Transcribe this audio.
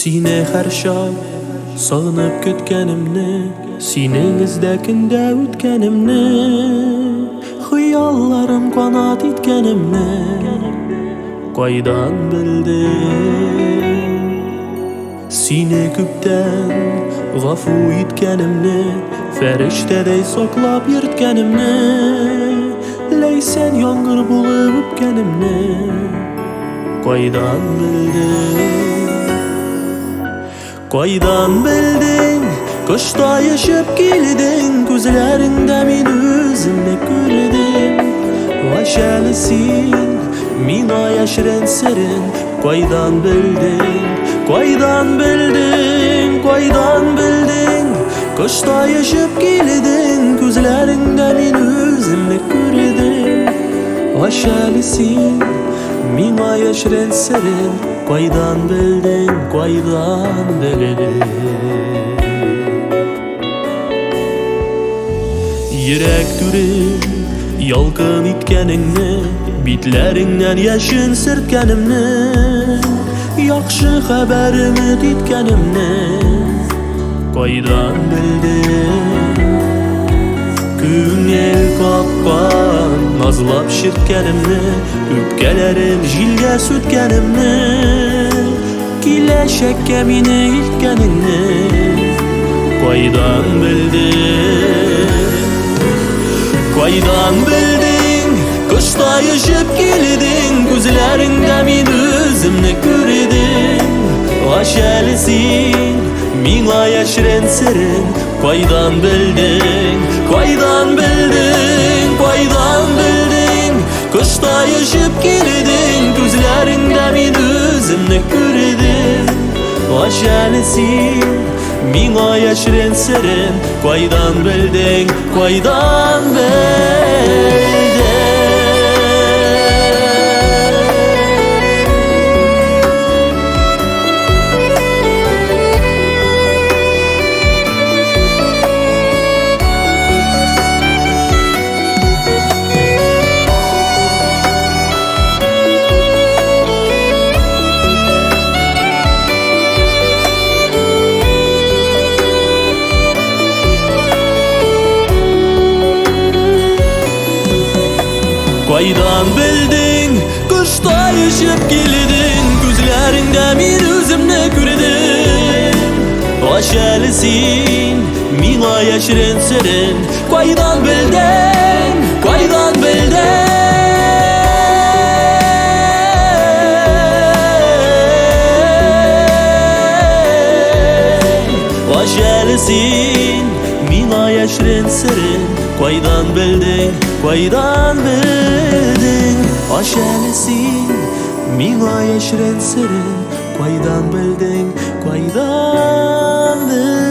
Sine her şam sağınıp kötkenimni, Sinеңiздәкиндә үткәнемне, Хыялларым канат иткәнемне Кайдан белдең? Сине күптән гафу иткәнемне, Фәрештәдәй саклап йөрткәнемне, Ләйсән яңгыр булып үпкәнемне Кайдан белдең? Кайдан белдең? Кышта яшәп килдең, күзләреңдә мин үземне күрдем. Ачалы син, миңа яшерен серен, Кайдан белдең? Кайдан белдең? Кайдан белдең? Кышта яшәп килдең, күзләреңдә мин үземне күрдем. Ачалы син, миңа яшерен серен, Кайдан белдең? Кайдан белдең? Йөрәк түреп, ялкын иткәнеңне, Битләреңнән яшен сөрткәнемне, Яхшы хәбәр өмет иткәнемне Кайдан белдең? Күңел капкан, назлап ширткәнемне, Үпкәләрем җилгә сүткәнемне, Киләчәккә мине илткәнеңне Кайдан белдең? Кайдан белдең? Кышта яшәп килдең, күзләреңдә мин үземне күрдем. Ачалы син, миңа яшерен серен, Кайдан белдең? Кайдан белдең? Кайдан белдең? Кышта яшәп килдең, күзләреңдә мин үземне күрдем. Ачалы син, миңа яшерен серен, Кайдан белдең? Кайдан белдең? Кайдан белдең? Кышта яшәп килдең, күзләреңдә мин үземне күрдем. Ачалы син, миңа яшерен серен, Кайдан белдең? Кайдан белдең? Ачалы син, миңа яшерен серен, Кайдан белдең? Кайдан белдең? Ачалы син, миңа яшерен серен, Кайдан белдең? Кайдан белдең?